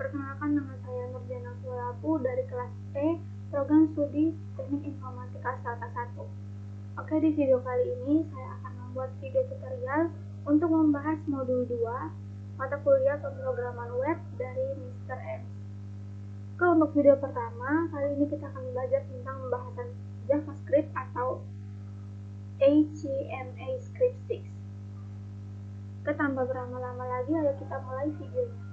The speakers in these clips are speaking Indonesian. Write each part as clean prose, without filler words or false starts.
Perkenalkan, nama saya Nurjana Sulapu dari kelas E, Program Studi Teknik Informatika Strata 1. Oke, di video kali ini saya akan membuat video tutorial untuk membahas modul 2 mata kuliah pemrograman web dari Mr. M. Oke, untuk video pertama, kali ini kita akan belajar tentang pembahasan JavaScript atau HTML Script 6. Oke, tanpa berlama-lama lagi, ayo kita mulai videonya.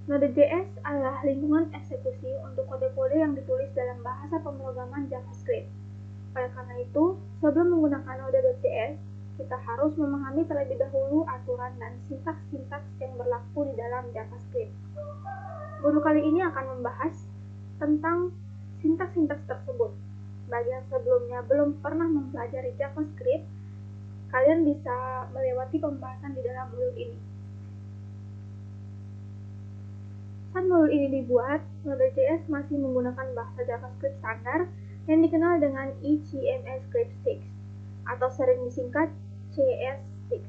Node.js adalah lingkungan eksekusi untuk kode-kode yang ditulis dalam bahasa pemrograman JavaScript. Oleh karena itu, sebelum menggunakan Node.js, kita harus memahami terlebih dahulu aturan dan sintaks-sintaks yang berlaku di dalam JavaScript. Modul kali ini akan membahas tentang sintaks-sintaks tersebut. Bagi yang sebelumnya belum pernah mempelajari JavaScript, kalian bisa melewati pembahasan di dalam modul ini. Saat modul ini dibuat, Node.js masih menggunakan bahasa JavaScript standar yang dikenal dengan HTML Script 6 atau sering disingkat CS6.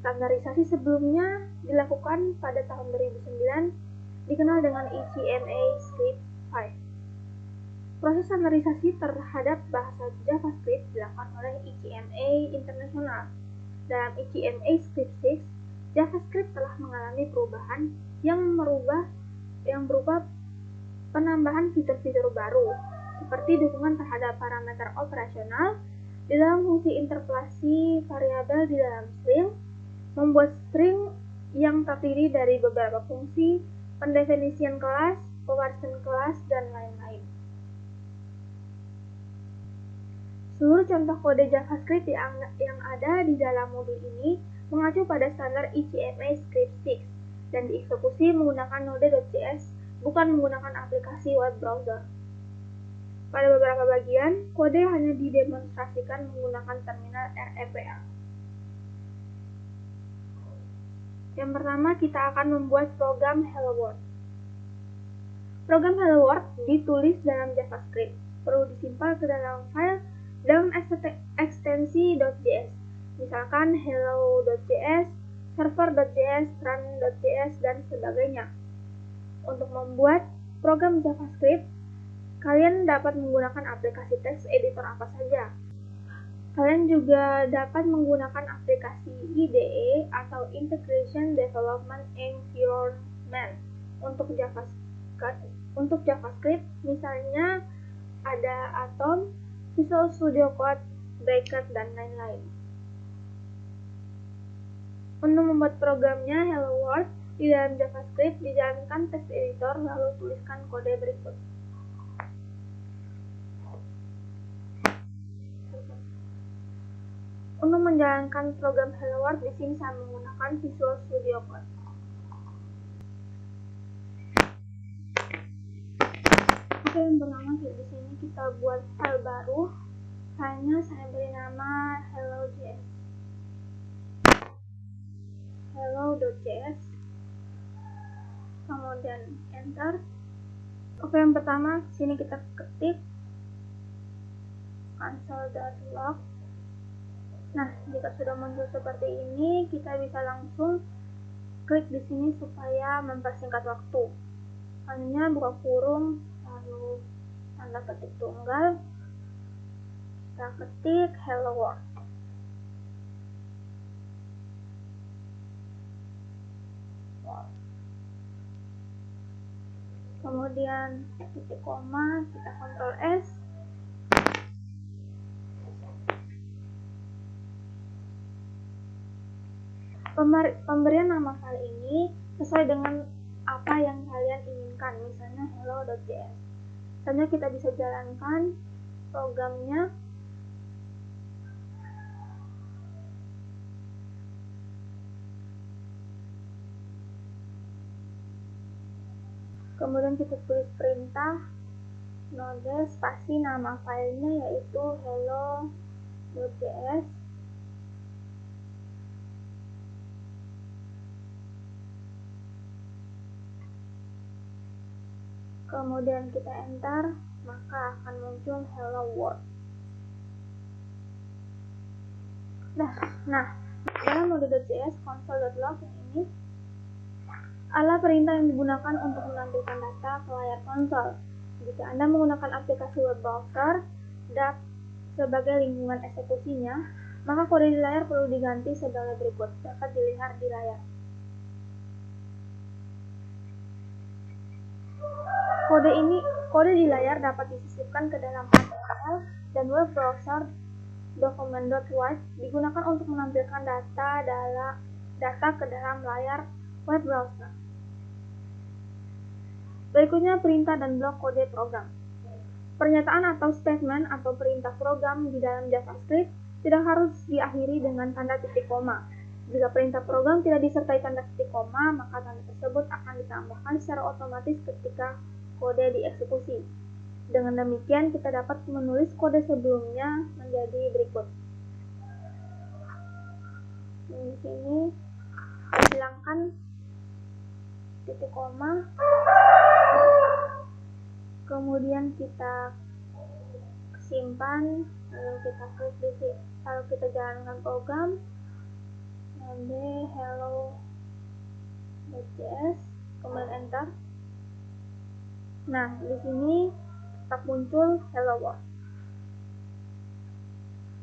Standarisasi sebelumnya dilakukan pada tahun 2009, dikenal dengan HTML Script 5. Proses standarisasi terhadap bahasa JavaScript dilakukan oleh HTML International. Dalam HTML Script 6, JavaScript telah mengalami perubahan yang berupa penambahan fitur-fitur baru, seperti dukungan terhadap parameter operasional di dalam fungsi interpolasi variabel di dalam string, membuat string yang terdiri dari beberapa fungsi, pendefinisian kelas, pewarsan kelas, dan lain-lain. Seluruh contoh kode JavaScript yang ada di dalam modul ini mengacu pada standar HTML Script 6 dan dieksekusi menggunakan Node.js, bukan menggunakan aplikasi web browser. Pada beberapa bagian, kode hanya didemonstrasikan menggunakan terminal REPA. Yang pertama, kita akan membuat program Hello World. Program Hello World ditulis dalam JavaScript, perlu disimpan ke dalam file dalam ekstensi .js, misalkan hello.js, server.js, run.js, dan sebagainya. Untuk membuat program JavaScript, kalian dapat menggunakan aplikasi text editor apa saja. Kalian juga dapat menggunakan aplikasi IDE atau Integration Development Environment untuk JavaScript, misalnya ada Atom, Visual Studio Code, Bracket, dan lain-lain. Untuk membuat programnya Hello World di dalam JavaScript, dijalankan text editor, lalu tuliskan kode berikut. Untuk menjalankan program Hello World, di sini saya menggunakan Visual Studio Code. Oke, yang pertama di sini kita buat file baru. Filenya saya beri nama hello.js. Hello.js, kemudian enter. Oke, yang pertama sini kita ketik console.log. Nah, jika sudah muncul seperti ini, kita bisa langsung klik di sini supaya mempersingkat waktu. Hanya buka kurung, lalu tanda ketik tunggal, kita ketik hello world. Kemudian titik koma, kita Ctrl S. Pemberian nama file ini sesuai dengan apa yang kalian inginkan, misalnya hello.js. Misalnya kita bisa jalankan programnya. Kemudian kita tulis perintah node spasi nama filenya yaitu hello.js. Kemudian kita enter, maka akan muncul hello world. Nah, dalam Node.js console.log ini adalah perintah yang digunakan untuk menampilkan data ke layar konsol. Jika Anda menggunakan aplikasi web browser sebagai lingkungan eksekusinya, maka kode di layar perlu diganti sebagai berikut. Dapat dilihat di layar. Kode di layar dapat disisipkan ke dalam HTML dan web browser document.wipe digunakan untuk menampilkan data ke dalam layar web browser. Berikutnya perintah dan blok kode program. Pernyataan atau statement atau perintah program di dalam JavaScript tidak harus diakhiri dengan tanda titik koma. Jika perintah program tidak disertai tanda titik koma, maka tanda tersebut akan ditambahkan secara otomatis ketika kode dieksekusi. Dengan demikian, kita dapat menulis kode sebelumnya menjadi berikut. Di sini saya hilangkan titik koma, kemudian kita simpan, lalu kita klik di sini, lalu kita jalankan program, nanti hello.js, kemudian enter. Nah, di sini tetap muncul hello world.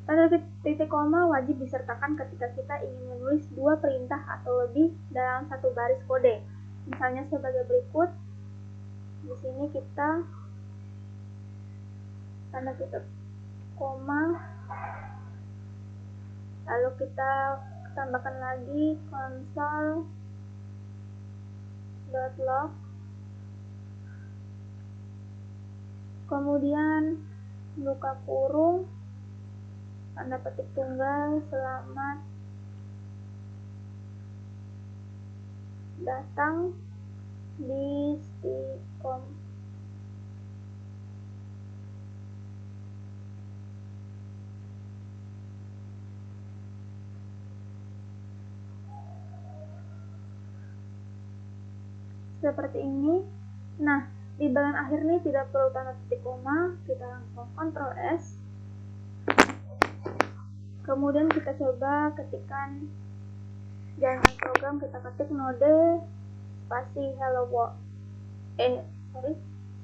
Tanda titik koma wajib disertakan ketika kita ingin menulis dua perintah atau lebih dalam satu baris kode. Misalnya sebagai berikut. Di sini kita tanda titik koma, lalu kita tambahkan lagi console.log, kemudian buka kurung, tanda petik tunggal, selamat datang di Stikom. Seperti ini. Nah, di bagian akhir ini tidak perlu tanda titik koma, kita langsung Ctrl S. Kemudian kita coba ketikkan jalankan program, kita ketik node spasi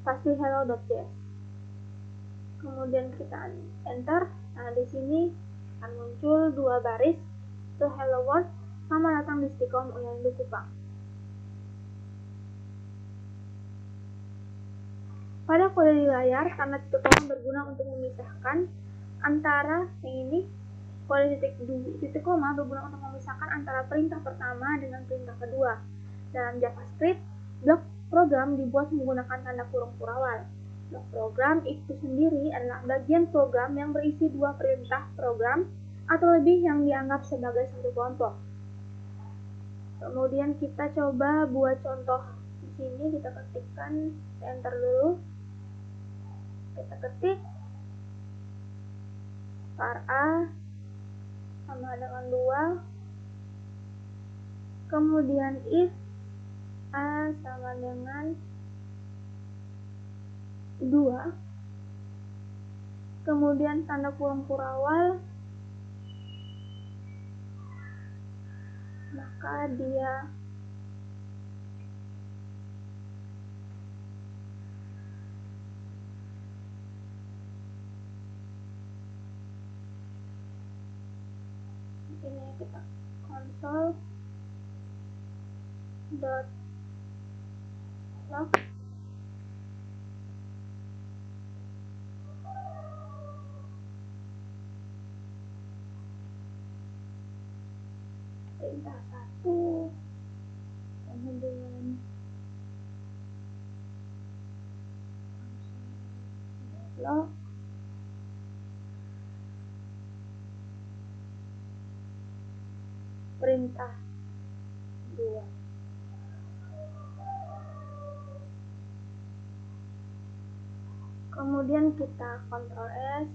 spasi hello.js. Kemudian kita enter. Nah, di sini akan muncul dua baris, itu hello world, sama datang di Stikom Uyandu Kupang. Pada kode di layar, tanda titik koma berguna untuk memisahkan antara ini. Kode titik koma berguna untuk memisahkan antara perintah pertama dengan perintah kedua. Dalam JavaScript, blok program dibuat menggunakan tanda kurung kurawal. Blok program itu sendiri adalah bagian program yang berisi dua perintah program atau lebih yang dianggap sebagai satu kelompok. Kemudian kita coba buat contoh. Di sini kita ketikkan, enter dulu. Kita ketik var a sama dengan 2, kemudian if a sama dengan 2, kemudian tanda kurung kurawal, maka dia ini kita console.log, perintah 1, kemudian console.log, perintah 2. Kemudian kita Ctrl S.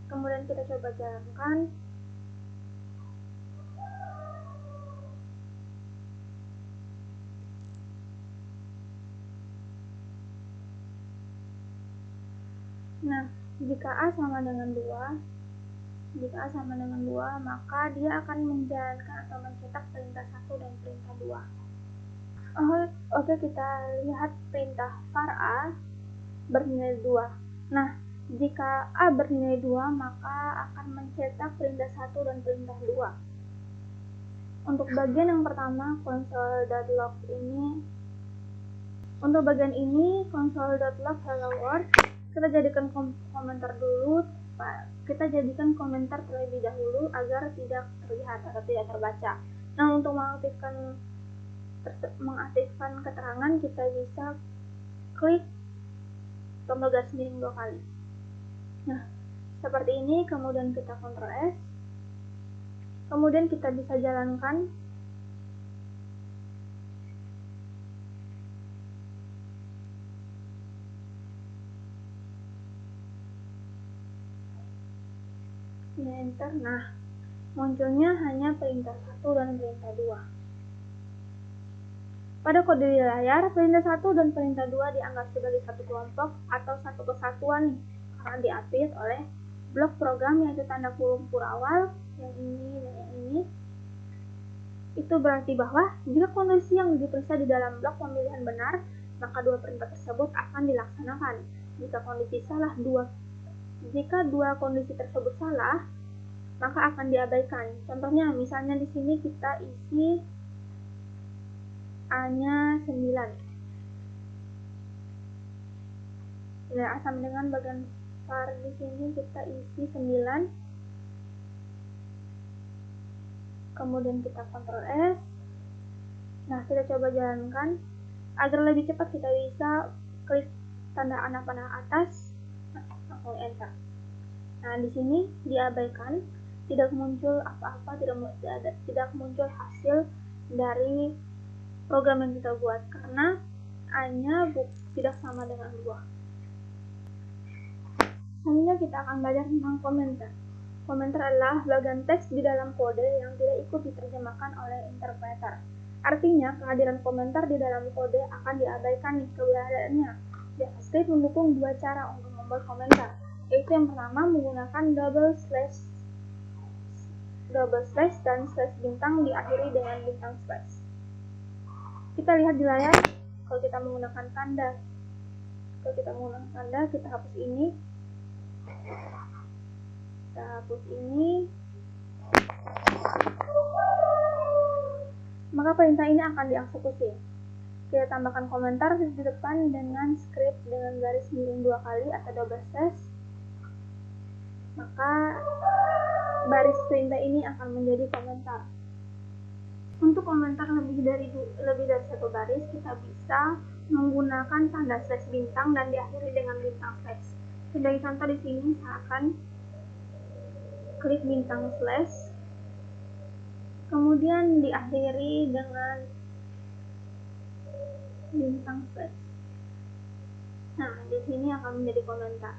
Kemudian kita coba jalankan. Nah, jika A sama dengan 2, maka dia akan menjalankan atau mencetak perintah 1 dan perintah 2. Oke, kita lihat perintah var A bernilai 2. Nah, jika A bernilai 2, maka akan mencetak perintah 1 dan perintah 2. Untuk bagian yang pertama, console.log ini, untuk bagian ini, console.log hello world, kita jadikan komentar dulu. Kita jadikan komentar terlebih dahulu agar tidak terlihat atau tidak terbaca. Nah, untuk mengaktifkan keterangan, kita bisa klik tombol garis miring 2 kali. Nah, seperti ini, kemudian kita Ctrl S. Kemudian kita bisa jalankan. Ini enter. Nah, munculnya hanya perintah 1 dan perintah 2. Pada kode di layar, perintah 1 dan perintah 2 dianggap sebagai satu kelompok atau satu kesatuan karena diapit oleh blok program, yaitu tanda kurung awal, yang ini dan yang ini. Itu berarti bahwa jika kondisi yang diperiksa di dalam blok pemilihan benar, maka dua perintah tersebut akan dilaksanakan. Jika dua kondisi tersebut salah, maka akan diabaikan. Contohnya, misalnya di sini kita isi A-nya 9. Nilai A sama dengan bagian var di sini kita isi 9. Kemudian kita Ctrl S. Nah, kita coba jalankan. Agar lebih cepat kita bisa klik tanda panah atas, langsung enter. Nah, di sini diabaikan, tidak muncul apa-apa, tidak muncul hasil dari program yang kita buat karena A-nya tidak sama dengan 2. Selanjutnya kita akan belajar tentang komentar. Komentar adalah bagian teks di dalam kode yang tidak ikut diterjemahkan oleh interpreter. Artinya, kehadiran komentar di dalam kode akan diabaikan keberadaannya. JavaScript mendukung dua cara untuk membuat komentar, yaitu yang pertama menggunakan double slash dan slash bintang diakhiri dengan bintang slash. Kita lihat di layar, kalau kita menggunakan tanda, kita hapus ini. Maka perintah ini akan dieksekusi. Kita tambahkan komentar di depan dengan script dengan garis miring 2 kali atau double slash. Maka baris perintah ini akan menjadi komentar. Untuk komentar lebih dari satu baris, kita bisa menggunakan tanda slash bintang dan diakhiri dengan bintang slash. Sebagai contoh di sini, saya akan klik bintang slash, kemudian diakhiri dengan bintang slash. Nah, di sini akan menjadi komentar.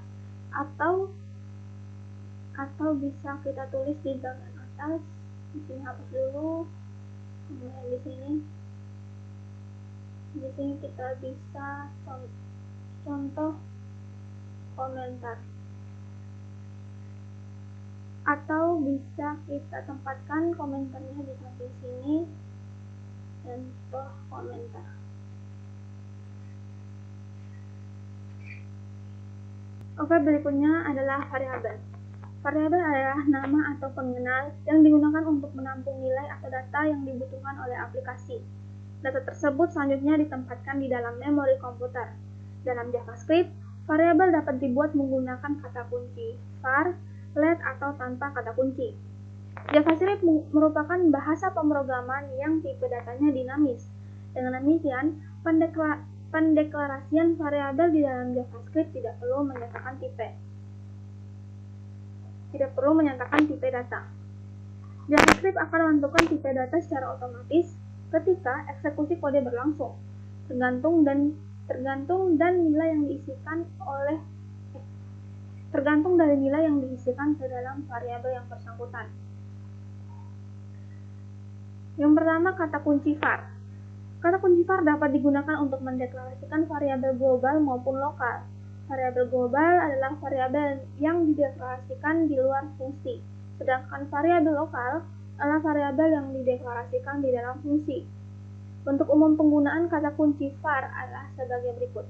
Atau bisa kita tulis di bagian atas. Di sini hapus dulu. Kemudian di sini kita bisa contoh komentar. Atau bisa kita tempatkan komentarnya di samping sini, contoh komentar. Oke, berikutnya adalah variabel. Variabel adalah nama atau pengenal yang digunakan untuk menampung nilai atau data yang dibutuhkan oleh aplikasi. Data tersebut selanjutnya ditempatkan di dalam memori komputer. Dalam JavaScript, variabel dapat dibuat menggunakan kata kunci var, let, atau tanpa kata kunci. JavaScript merupakan bahasa pemrograman yang tipe datanya dinamis. Dengan demikian, pendeklarasian variabel di dalam JavaScript tidak perlu menyatakan tipe data. JavaScript akan menentukan tipe data secara otomatis ketika eksekusi kode berlangsung, tergantung dari nilai yang diisikan ke dalam variabel yang bersangkutan. Yang pertama, kata kunci var. Kata kunci var dapat digunakan untuk mendeklarasikan variabel global maupun lokal. Variabel global adalah variabel yang dideklarasikan di luar fungsi, sedangkan variabel lokal adalah variabel yang dideklarasikan di dalam fungsi. Bentuk umum penggunaan kata kunci var adalah sebagai berikut.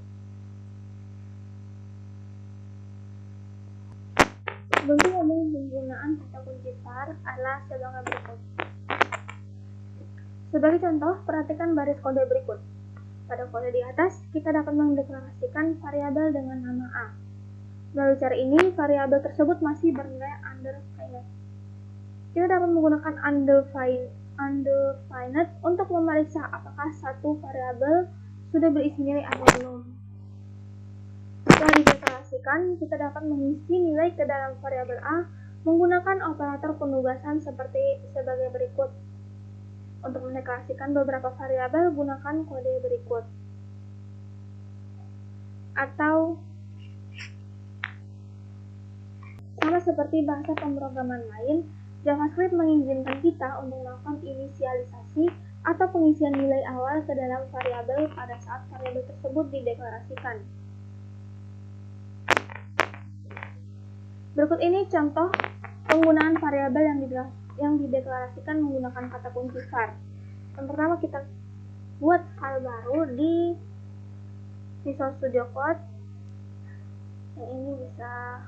Bentuk umum penggunaan kata kunci var adalah sebagai berikut. Sebagai contoh, perhatikan baris kode berikut. Pada kode di atas, kita dapat mendeklarasikan variabel dengan nama A. Melalui cara ini, variabel tersebut masih bernilai undefined. Kita dapat menggunakan undefined untuk memeriksa apakah satu variabel sudah berisi nilai atau belum. Setelah dideklarasikan, kita dapat mengisi nilai ke dalam variabel A menggunakan operator penugasan sebagai berikut. Untuk mendeklarasikan beberapa variabel, gunakan kode berikut. Atau sama seperti bahasa pemrograman lain, JavaScript mengizinkan kita untuk melakukan inisialisasi atau pengisian nilai awal ke dalam variabel pada saat variabel tersebut dideklarasikan. Berikut ini contoh penggunaan variabel yang dideklarasikan menggunakan kata kunci var. Yang pertama, kita buat file baru di Visual Studio Code. Yang ini bisa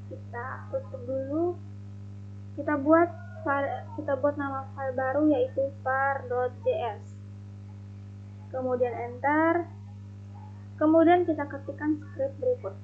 kita tutup dulu. Kita buat nama file baru yaitu var.js. Kemudian enter. Kemudian kita ketikkan script berikut.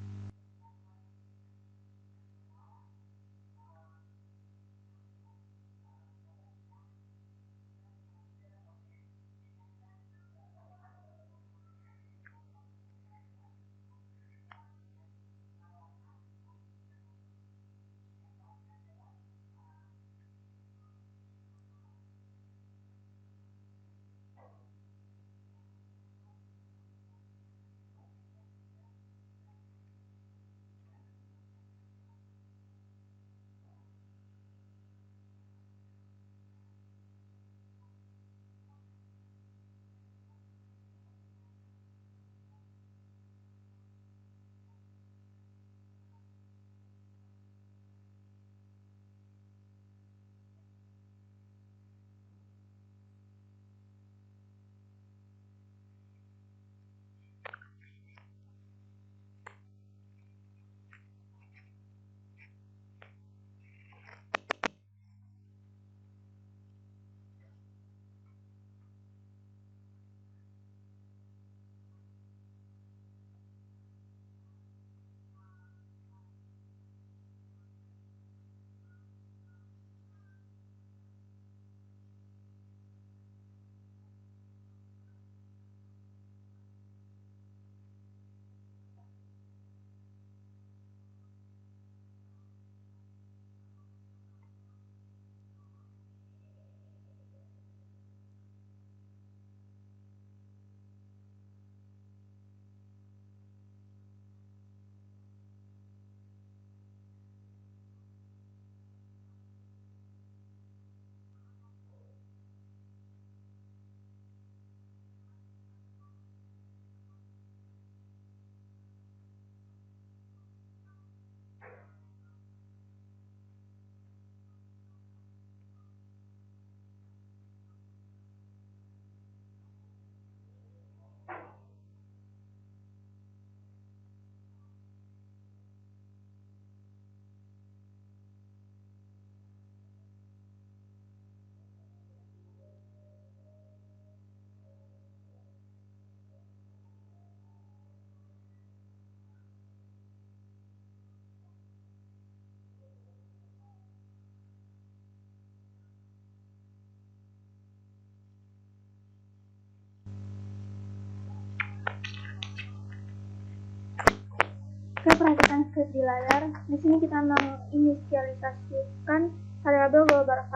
Oke, perhatikan script di layar. Di sini kita menginisialisasikan variabel global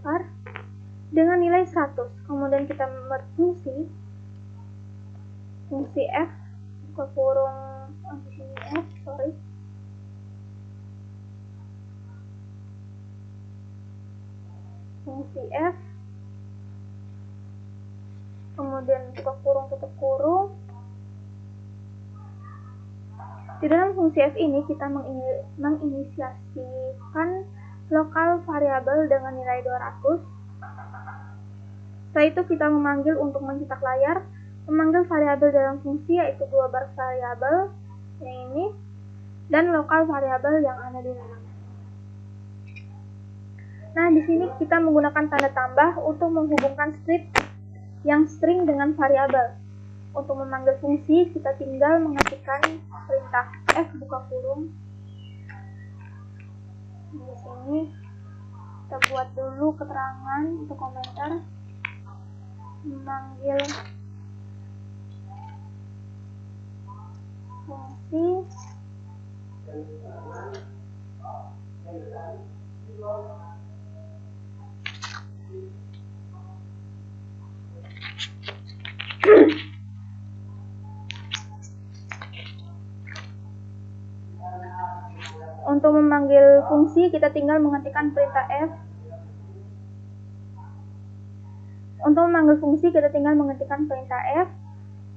var dengan nilai 100. Kemudian kita berfungsi fungsi f ke kurung di sini fungsi f kemudian buka kurung tutup kurung. Di dalam fungsi f ini kita menginisiasikan lokal variabel dengan nilai 200. Setelah itu kita memanggil untuk mencetak layar, memanggil variabel dalam fungsi yaitu 2 bar variabel yang ini dan lokal variabel yang ada di dalamnya. Nah, di sini kita menggunakan tanda tambah untuk menghubungkan script yang string dengan variabel. Untuk memanggil fungsi, kita tinggal mengetikkan perintah f buka kurung. Di sini kita buat dulu keterangan untuk komentar. Memanggil fungsi Untuk memanggil fungsi, kita tinggal mengetikkan perintah f. Untuk memanggil fungsi, kita tinggal mengetikkan perintah f,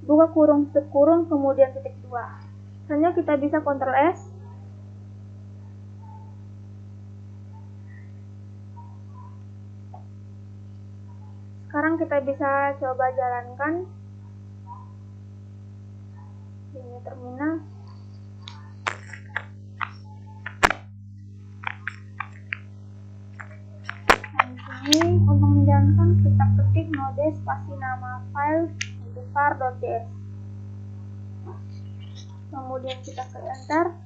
buka kurung tutup kurung, kemudian titik 2. Selanjutnya kita bisa Ctrl S. Sekarang kita bisa coba jalankan. Ini terminal. Ini untuk menjalankan kita ketik node spasi nama file untuk var.js. Kemudian kita klik enter.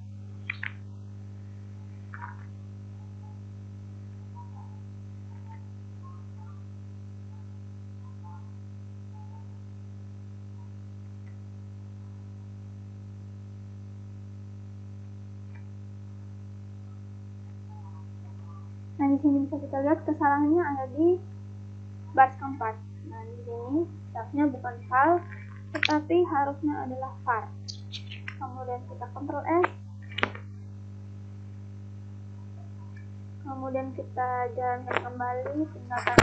Nah, di sini bisa kita lihat kesalahannya ada di baris keempat. Nah, di sini seharusnya bukan file, tetapi harusnya adalah var. Kemudian kita Ctrl S. Kemudian kita jalankan kembali, tinggalkan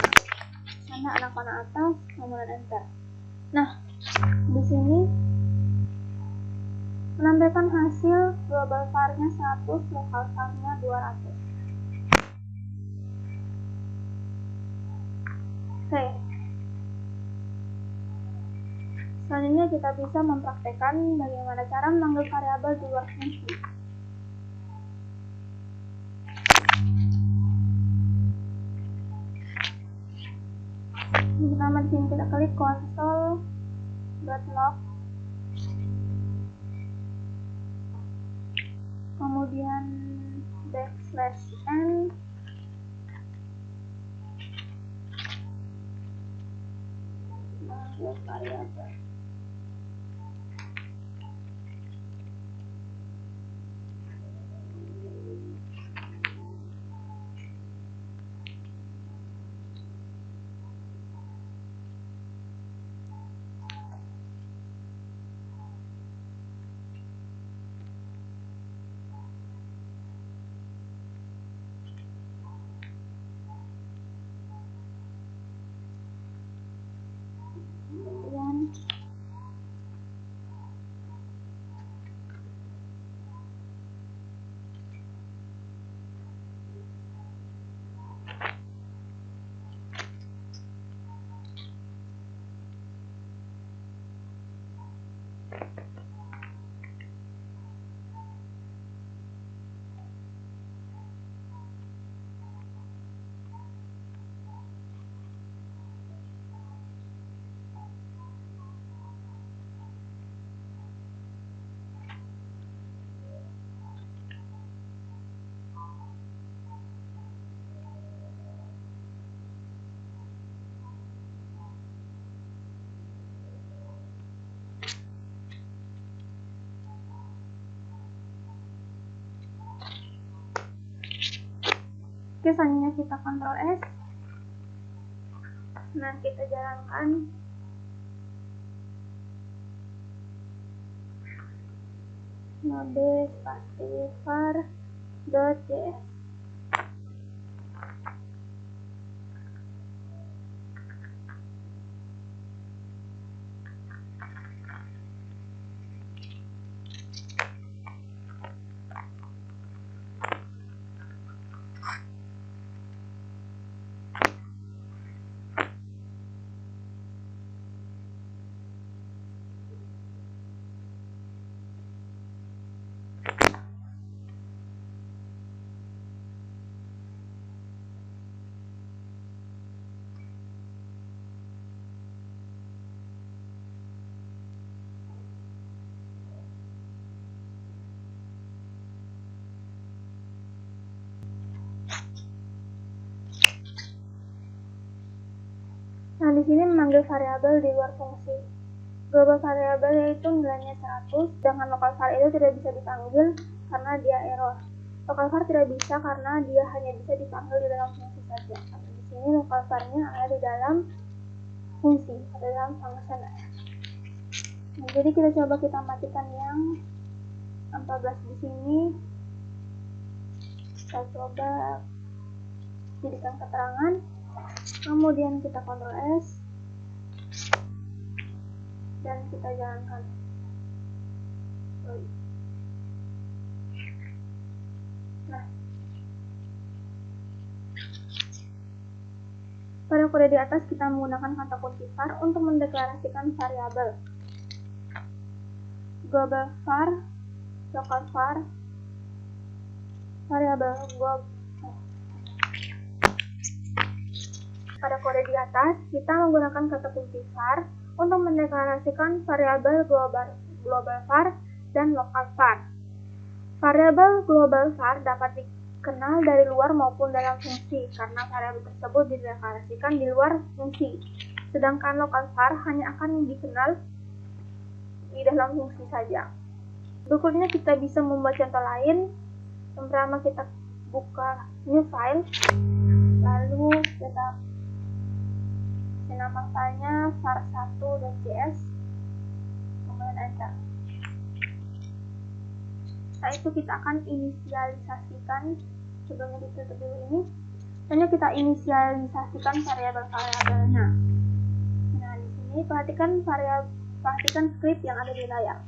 sana anak panah atas, kemudian enter. Nah, di sini menampilkan hasil global var-nya 100, lokal var-nya 200. Oke. Selanjutnya kita bisa mempraktekkan bagaimana cara memanggil variabel di luar fungsi. Pertama di sini kita klik console.log, kemudian \n variabel. Oke, selanjutnya kita Ctrl S. Nah, kita jalankan. Node spasi var.js. di sini memanggil variabel di luar fungsi. Global variabel yaitu nilainya 100, sedangkan local var itu tidak bisa dipanggil karena dia error. Local var tidak bisa karena dia hanya bisa dipanggil di dalam fungsi saja. Di sini local var-nya ada di dalam fungsi, ada dalam function. Nah, jadi kita matikan yang 14 di sini. Kita coba jadikan keterangan, kemudian kita Ctrl S dan kita jalankan. Nah, pada kode di atas kita menggunakan kata kunci var untuk mendeklarasikan variabel. Global var, local var, variabel glob. Pada kode di atas kita menggunakan kata kunci var untuk mendeklarasikan variabel global var dan local var. Variabel global var dapat dikenal dari luar maupun dalam fungsi karena variabel tersebut dideklarasikan di luar fungsi. Sedangkan local var hanya akan dikenal di dalam fungsi saja. Berikutnya kita bisa membuat contoh lain. Yang pertama kita buka new file, lalu kita nama filenya var1.js, kemudian enter. Setelah itu kita akan inisialisasikan, sebelumnya ditutup dulu ini, hanya kita inisialisasikan variabel-variabelnya. Nah, di sini perhatikan script yang ada di layar.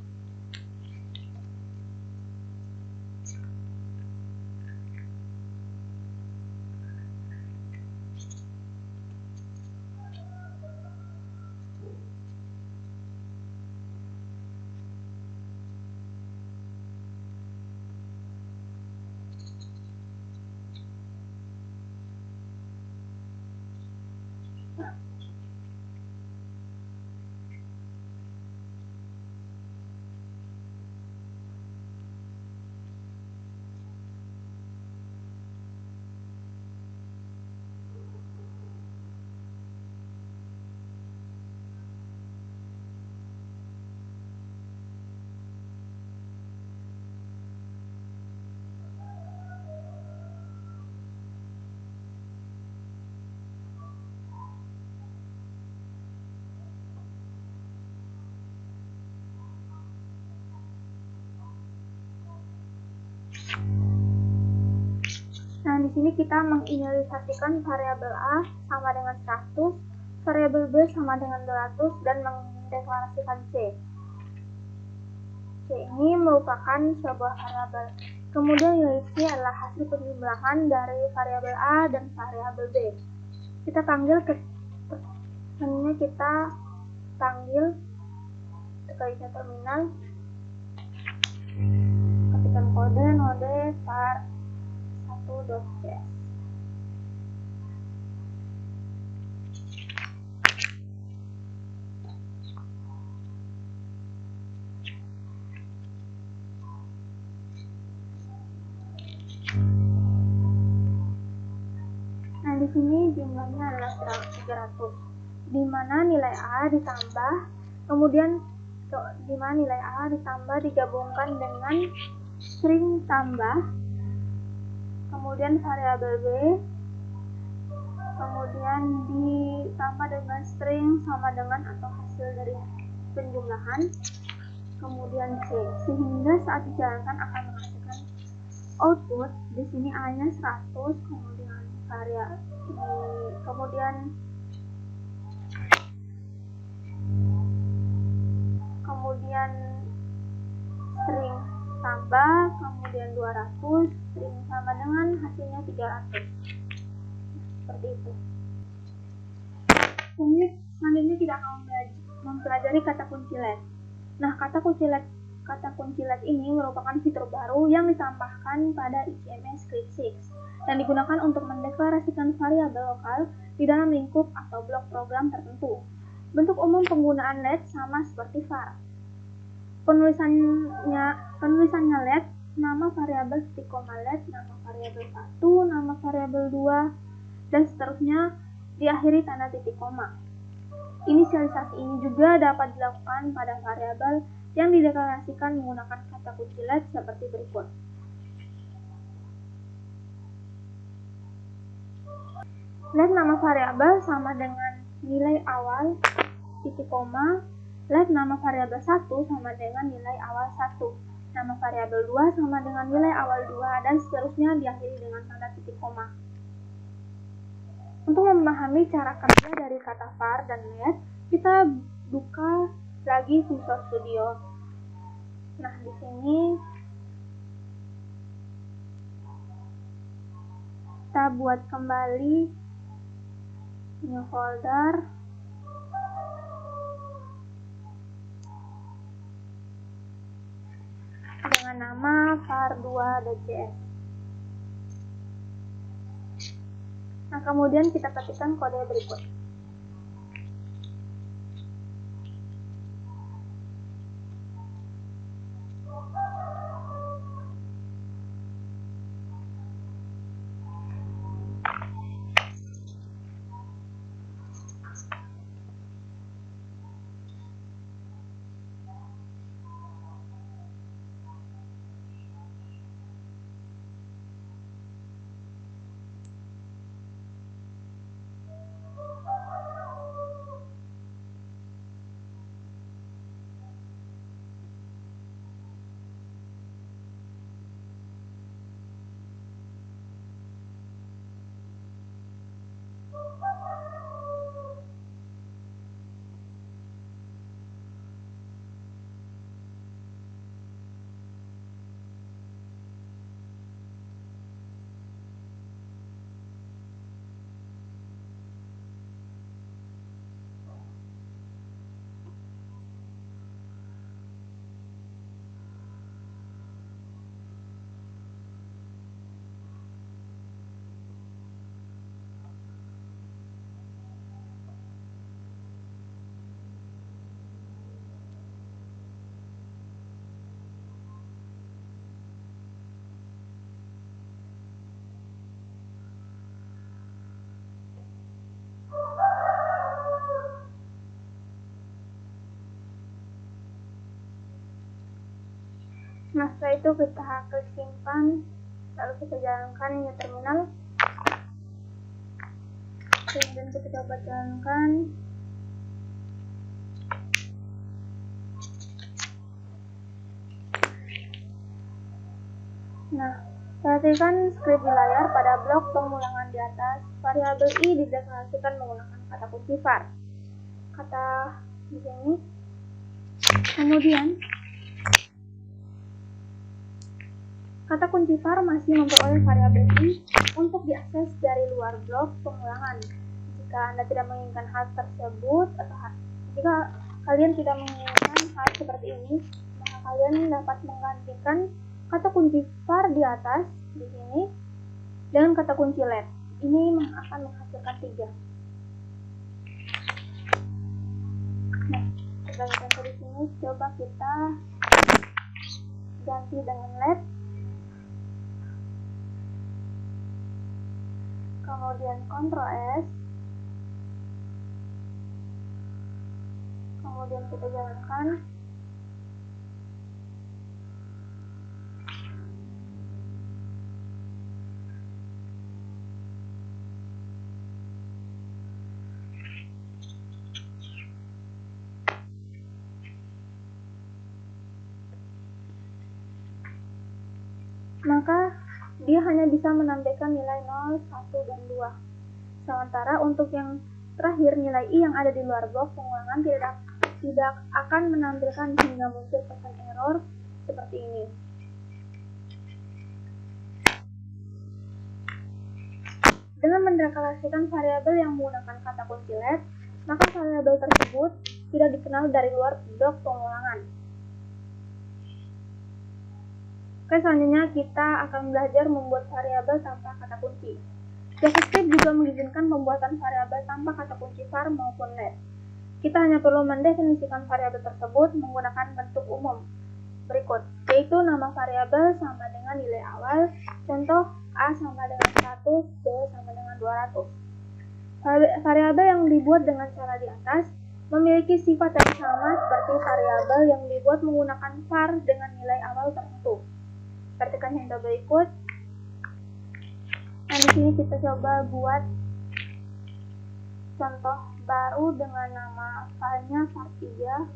Nah, di sini kita menginisialisasikan variabel A sama dengan 100, variabel B sama dengan 200, dan mendeklarasikan C. C ini merupakan sebuah variabel. Kemudian nilai C adalah hasil penjumlahan dari variabel A dan variabel B. Kita panggil ke terminal, ketikkan kode node var1.js. Nah, di sini jumlahnya adalah 300, di mana nilai A ditambah, kemudian digabungkan dengan string tambah, kemudian variabel B, kemudian ditambah dengan string sama dengan atau hasil dari penjumlahan, kemudian C, sehingga saat dijalankan akan menghasilkan output. Di sini A-nya 100, kemudian string tambah, kemudian 200, string sama dengan hasilnya 300. Seperti itu. Selanjutnya kita akan mempelajari kata kunci LED. Nah, kata kunci LED ini merupakan fitur baru yang ditambahkan pada ICMS Script 6 dan digunakan untuk mendeklarasikan variabel lokal di dalam lingkup atau blok program tertentu. Bentuk umum penggunaan LED sama seperti var. Penulisannya LED, nama variabel titik koma LED, nama variabel 1, nama variabel 2, dan seterusnya diakhiri tanda titik koma. Inisialisasi ini juga dapat dilakukan pada variabel yang dideklarasikan menggunakan kata kunci let seperti berikut. Let nama variabel sama dengan nilai awal titik koma, let nama variabel 1 sama dengan nilai awal 1, nama variabel 2 sama dengan nilai awal 2, dan seterusnya diakhiri dengan tanda titik koma. Untuk memahami cara kerja dari kata var dan let, kita buka lagi Visual Studio. Nah, di sini kita buat kembali new folder dengan nama var2.js. Nah, kemudian kita ketikkan kode berikut. Nah, setelah itu kita klik simpan, lalu kita jalankan new terminal. Kemudian kita coba jalankan. Nah, perhatikan script di layar. Pada blok pengulangan di atas, variabel i dideklarasikan menggunakan kata kunci var. Kata di sini. Kemudian kata kunci var masih memperoleh variabel i untuk diakses dari luar blok pengulangan. Jika Anda tidak menginginkan hal tersebut, atau jika kalian tidak menginginkan hal seperti ini, maka kalian dapat menggantikan kata kunci var di atas di sini dengan kata kunci let. Ini akan menghasilkan 3. Nah, sebagai contoh di sini, coba kita ganti dengan let. Kemudian Ctrl S, kemudian kita jalankan. Maka dia hanya bisa menampilkan nilai 0, 1, dan 2. Sementara untuk yang terakhir, nilai i yang ada di luar blok pengulangan tidak akan menampilkan hingga muncul pesan error seperti ini. Dengan mendeklarasikan variabel yang menggunakan kata kunci let, maka variabel tersebut tidak dikenal dari luar blok pengulangan. Oke, selanjutnya kita akan belajar membuat variabel tanpa kata kunci. JavaScript juga mengizinkan pembuatan variabel tanpa kata kunci var maupun let. Kita hanya perlu mendefinisikan variabel tersebut menggunakan bentuk umum berikut, yaitu nama variabel sama dengan nilai awal, contoh A sama dengan 100, B sama dengan 200. Variabel yang dibuat dengan cara di atas memiliki sifat yang sama seperti variabel yang dibuat menggunakan var dengan nilai awal tertentu. Perhatikan contoh berikut. Nah, di sini kita coba buat contoh baru dengan nama filenya var3.js.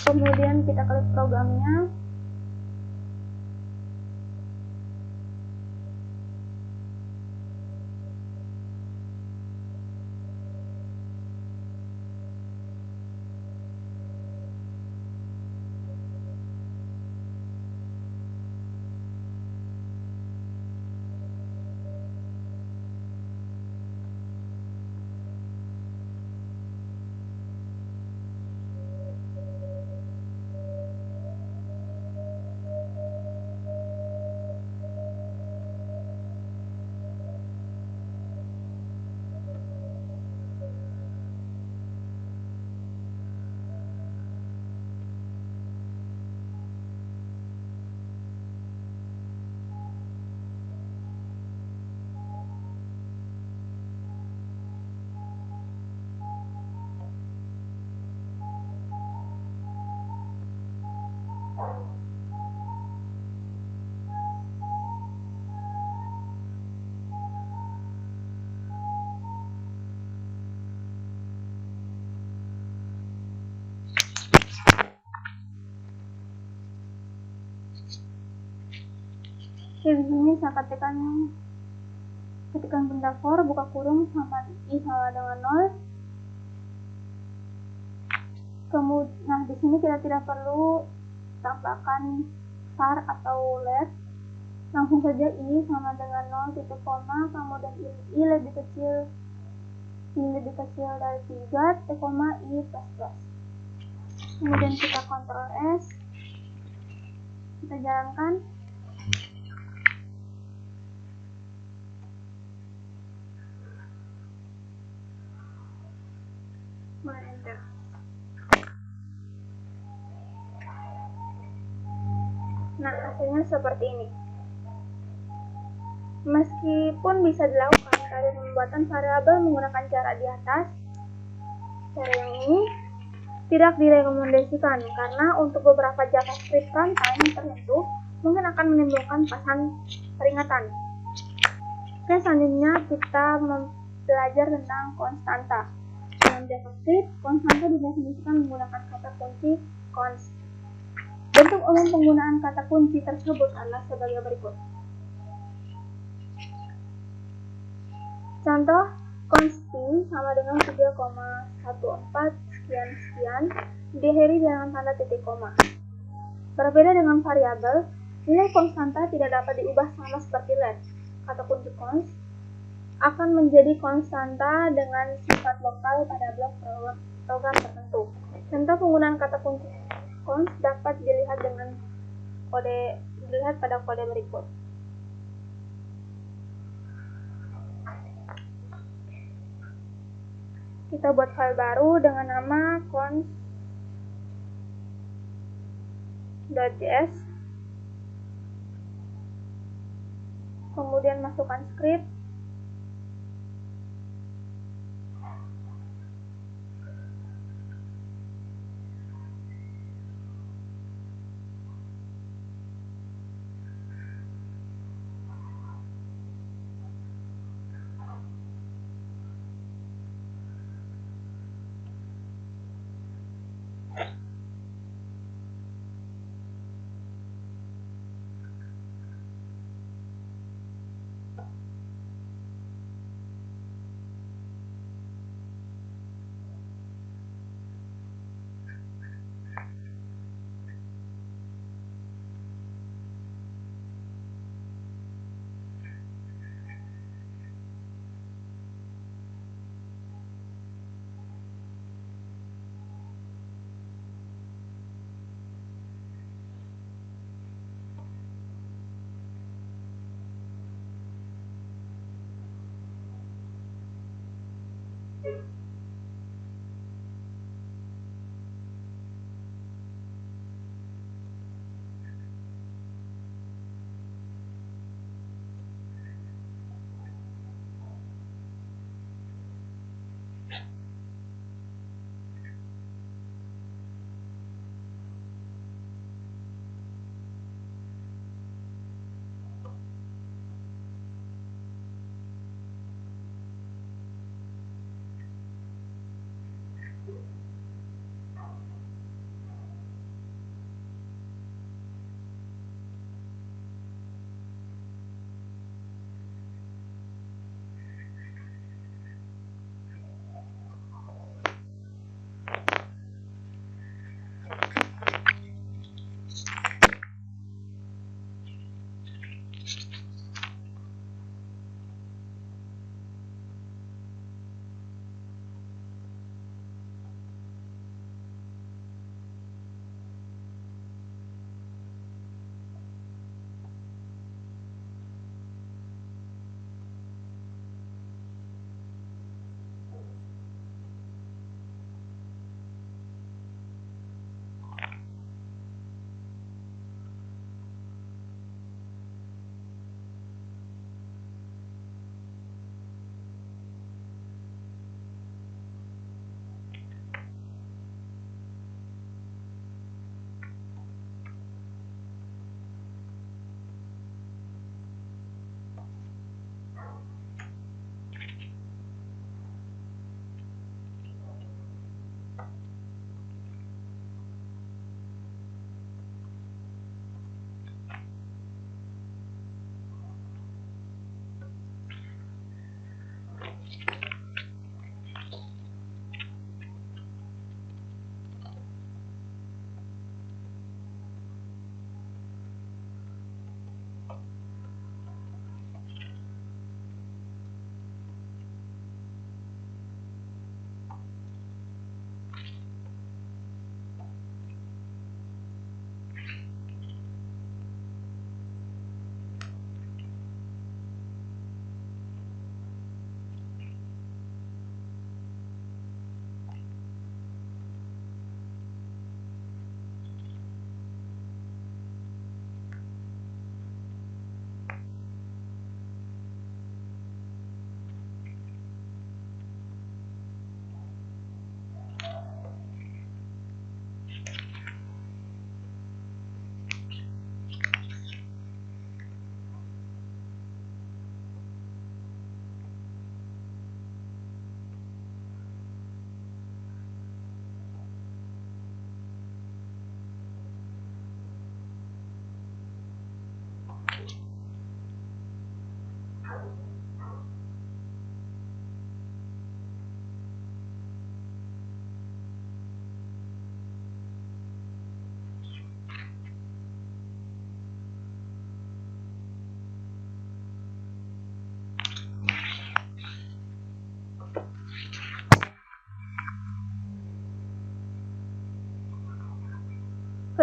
Kemudian kita klik programnya. Di sini saya ketikkan benda for, buka kurung, sama i sama dengan 0. Nah, di sini kita tidak perlu tambahkan var atau let. Langsung saja i sama dengan 0 titik koma, kemudian i lebih kecil dari 3 titik koma i plus plus. Kemudian kita Ctrl S, kita jalankan. Enter. Nah, hasilnya seperti ini. Meskipun bisa dilakukan pada pembuatan variabel menggunakan cara di atas, cara yang ini tidak direkomendasikan karena untuk beberapa JavaScript runtime tertentu mungkin akan menimbulkan pesan peringatan. Oke, selanjutnya kita belajar tentang konstanta. Dalam JavaScript, konstanta didefinisikan menggunakan kata kunci const. Bentuk umum penggunaan kata kunci tersebut adalah sebagai berikut. Contoh, const sama dengan 3,14 sekian diakhiri dengan tanda titik koma. Berbeda dengan variabel, nilai konstanta tidak dapat diubah sama seperti let. Kata kunci const akan menjadi konstanta dengan sifat lokal pada blok program tertentu. Contoh penggunaan kata kunci const dapat dilihat pada kode berikut. Kita buat file baru dengan nama const.js. Kemudian masukkan script.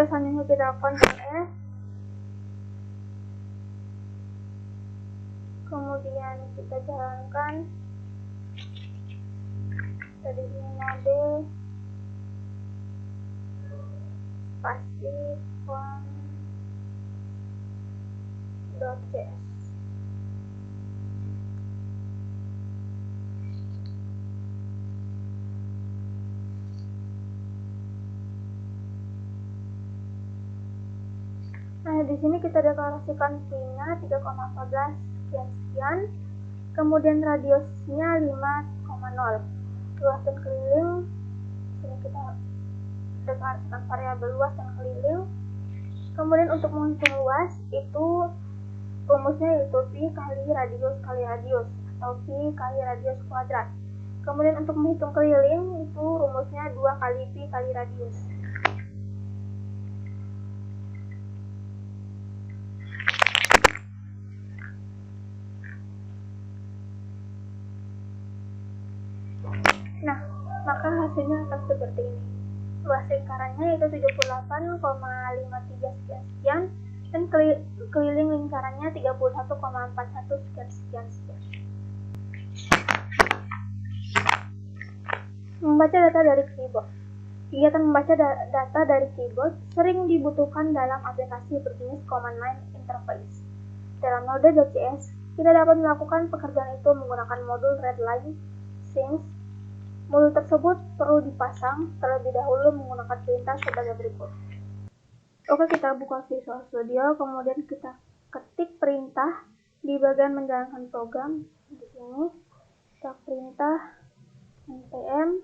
Selanjutnya kita Ctrl F, kemudian kita jalankan dari sini node spasi form.cs. Nah, di sini kita deklarasikan p-nya 3,14 sekian, kemudian radiusnya 5,0. Luas dan keliling, sini kita deklarasikan variabel luas dan keliling. Kemudian untuk menghitung luas itu rumusnya yaitu pi kali radius atau pi kali radius kuadrat. Kemudian untuk menghitung keliling itu rumusnya 2 kali pi kali radius. Nah, maka hasilnya akan seperti ini. Luas lingkarannya yaitu 78,53 sekian, dan keliling lingkarannya 31,41 sekian. Membaca data dari keyboard. Kegiatan membaca data dari keyboard sering dibutuhkan dalam aplikasi berjenis command line interface. Dalam Node.js, kita dapat melakukan pekerjaan itu menggunakan modul readline since. Modul tersebut perlu dipasang terlebih dahulu menggunakan perintah sebagai berikut. Oke, kita buka Visual Studio, kemudian kita ketik perintah di bagian menjalankan program. Di sini kita perintah npm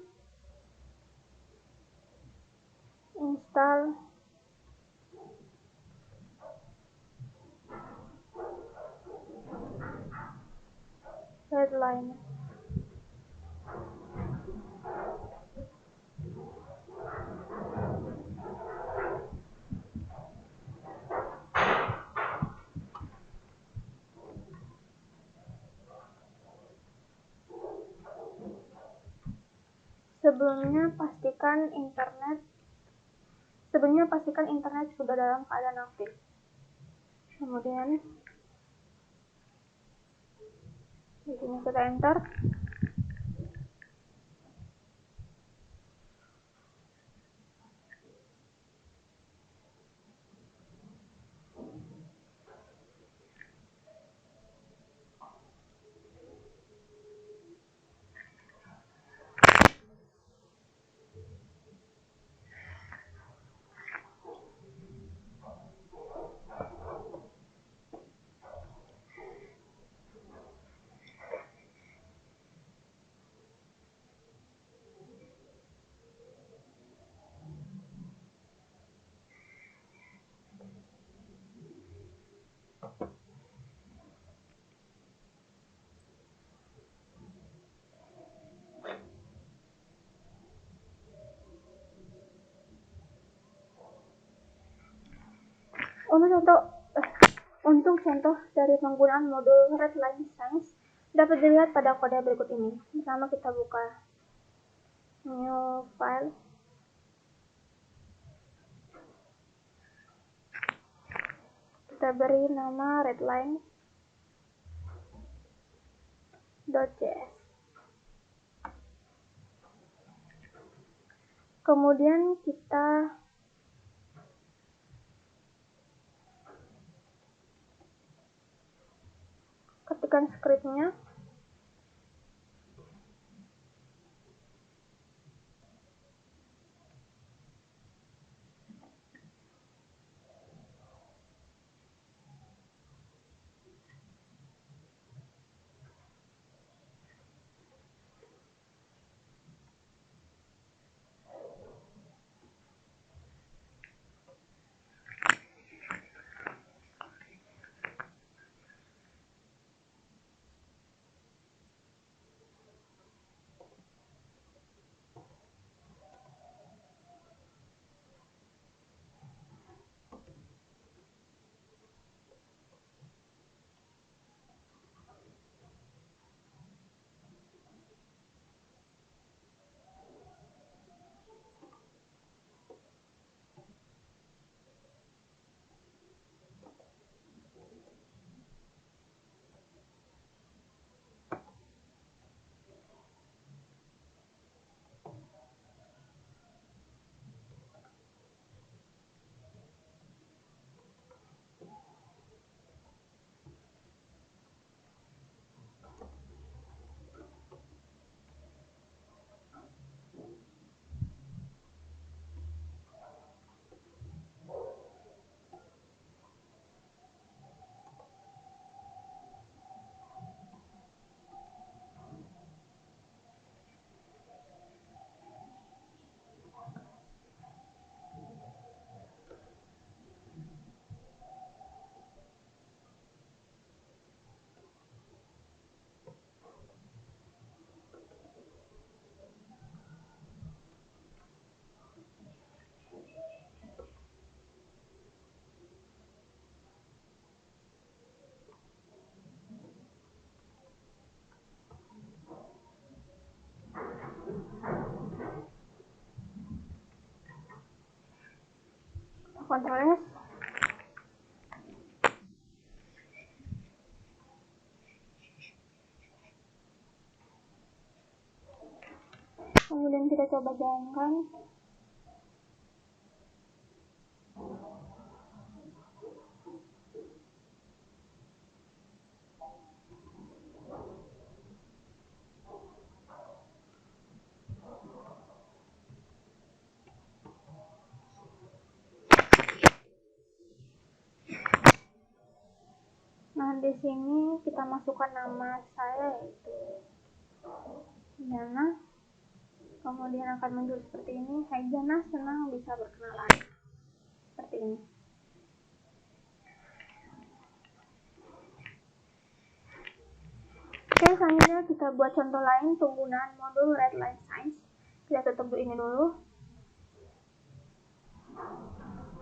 install readline. Sebelumnya pastikan internet sudah dalam keadaan aktif. Kemudian di sini kita enter. Untuk contoh dari penggunaan modul readline since dapat dilihat pada kode berikut ini. Pertama kita buka new file. Kita beri nama readline.js. Kemudian kita ketikkan scriptnya. Ctrl S. Kemudian kita coba jalankan. Nah, di sini kita masukkan nama saya, yaitu Jana. Kemudian akan muncul seperti ini. Hai Jana, senang bisa berkenalan. Seperti ini. Oke, selanjutnya kita buat contoh lain penggunaan modul Redline Science. Kita tutup ini dulu.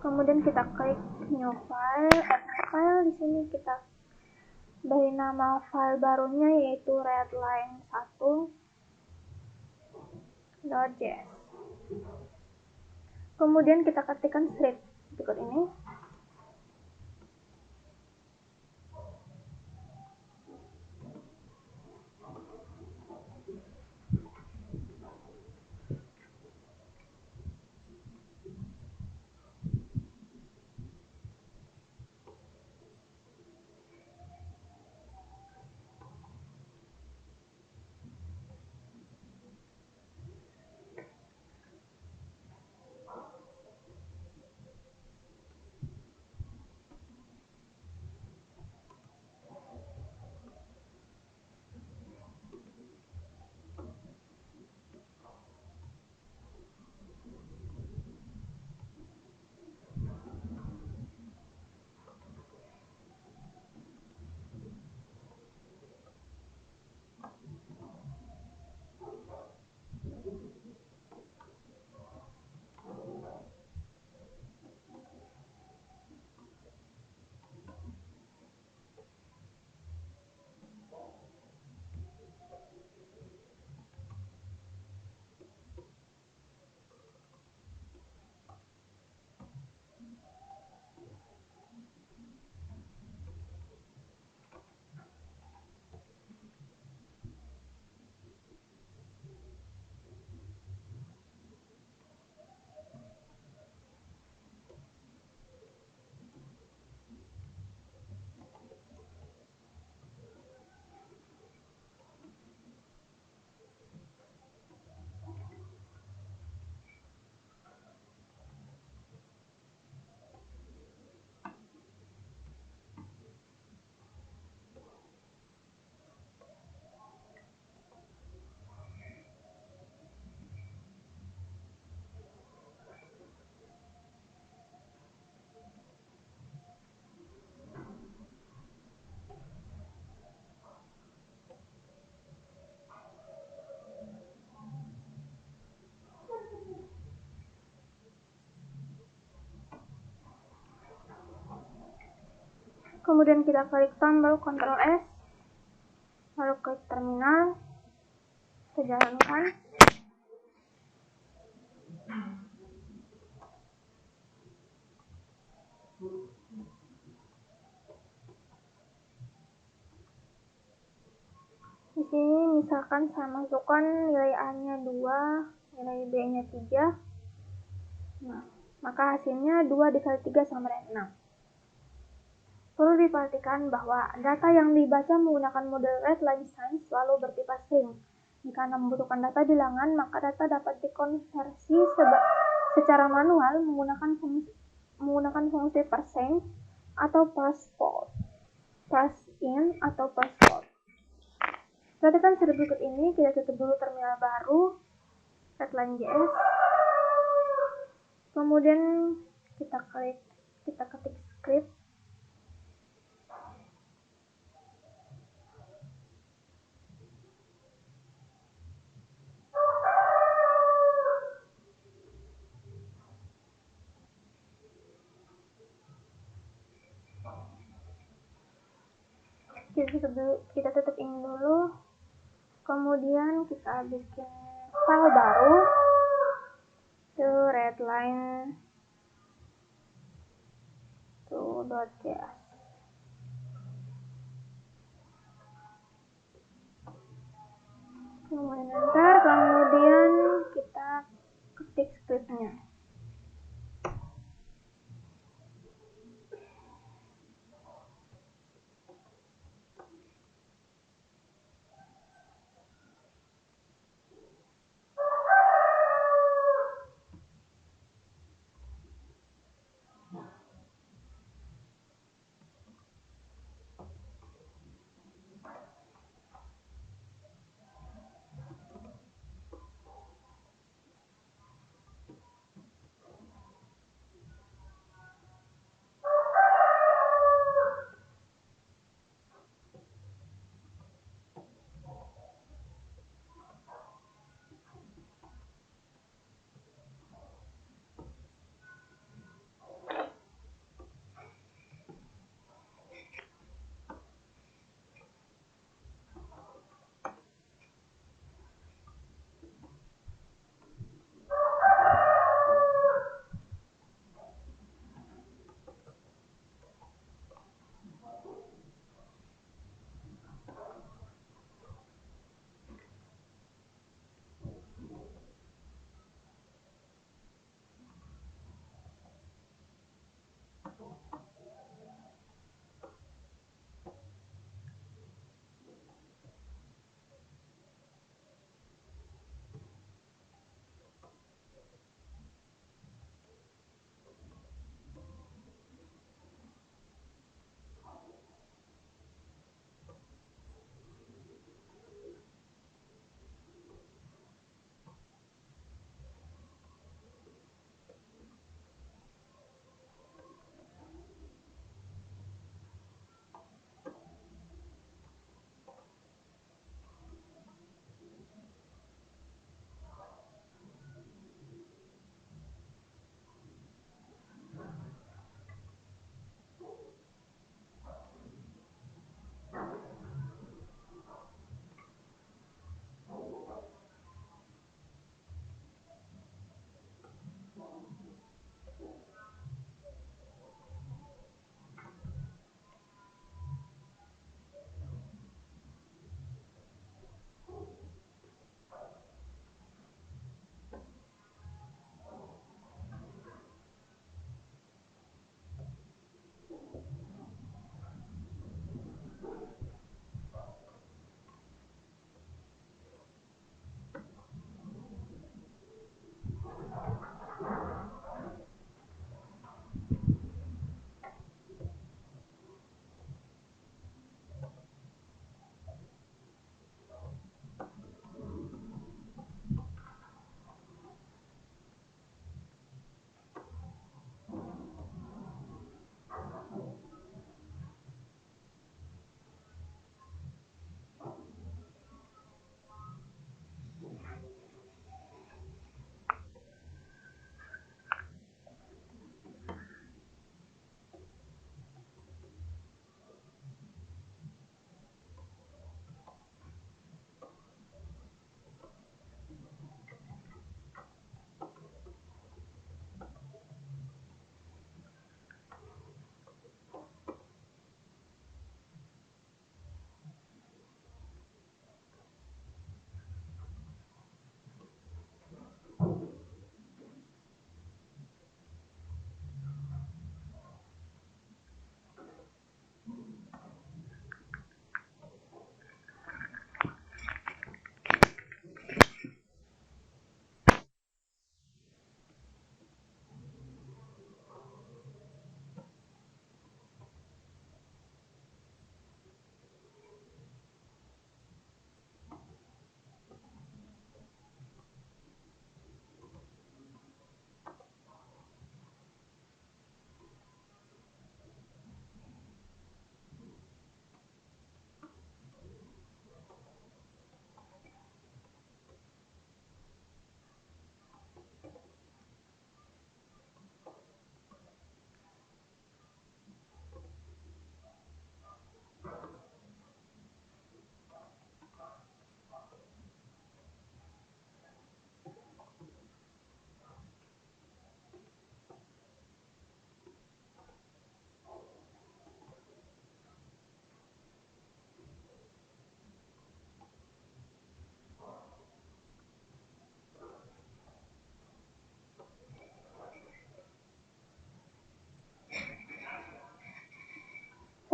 Kemudian kita klik new file, add new file. Di sini kita beri nama file barunya yaitu redline1.js. Kemudian kita ketikkan script berikut ini. Kemudian kita klik tombol Ctrl S, lalu klik terminal, kita jalankan. Di sini misalkan saya masukkan nilai A-nya 2, nilai B-nya 3. Nah, maka hasilnya 2 dikali 3 sama dengan 6. Perlu diperhatikan bahwa data yang dibaca menggunakan model Redline Science selalu bertipe string. Jika Anda membutuhkan data bilangan, maka data dapat dikonversi secara manual menggunakan fungsi percent atau parseFloat, parseInt atau parseFloat. Perhatikan seperti berikut ini. Kita tutup dulu terminal baru Redline.js. Kemudian kita ketik script. Kita tutup ini dulu. Kemudian kita bikin file baru ke redline2.js. Kemudian enter, kemudian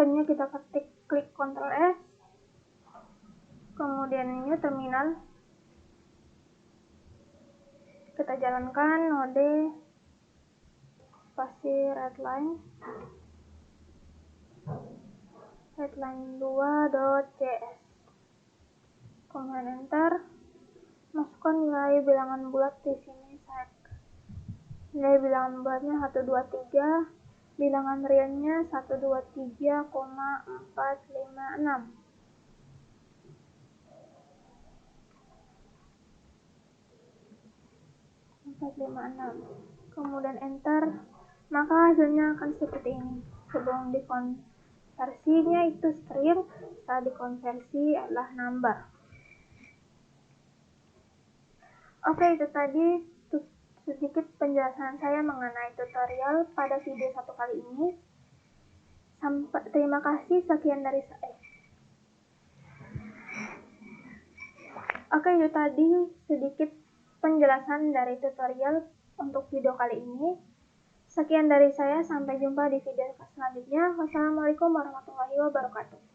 Selanjutnya kita klik Ctrl S, kemudian new terminal, kita jalankan node spasi redline2.cs, kemudian enter, masukkan nilai bilangan bulat di sini. Nilai bilangan bulatnya 123, bilangan realnya 123,456. Kemudian enter, maka hasilnya akan seperti ini. Sebelum dikonversinya itu string, setelah dikonversi adalah number. Oke, itu tadi sedikit penjelasan saya mengenai tutorial pada video 1 kali ini. Terima kasih, sekian dari saya. Oke, itu tadi sedikit penjelasan dari tutorial untuk video kali ini. Sekian dari saya, sampai jumpa di video selanjutnya. Wassalamualaikum warahmatullahi wabarakatuh.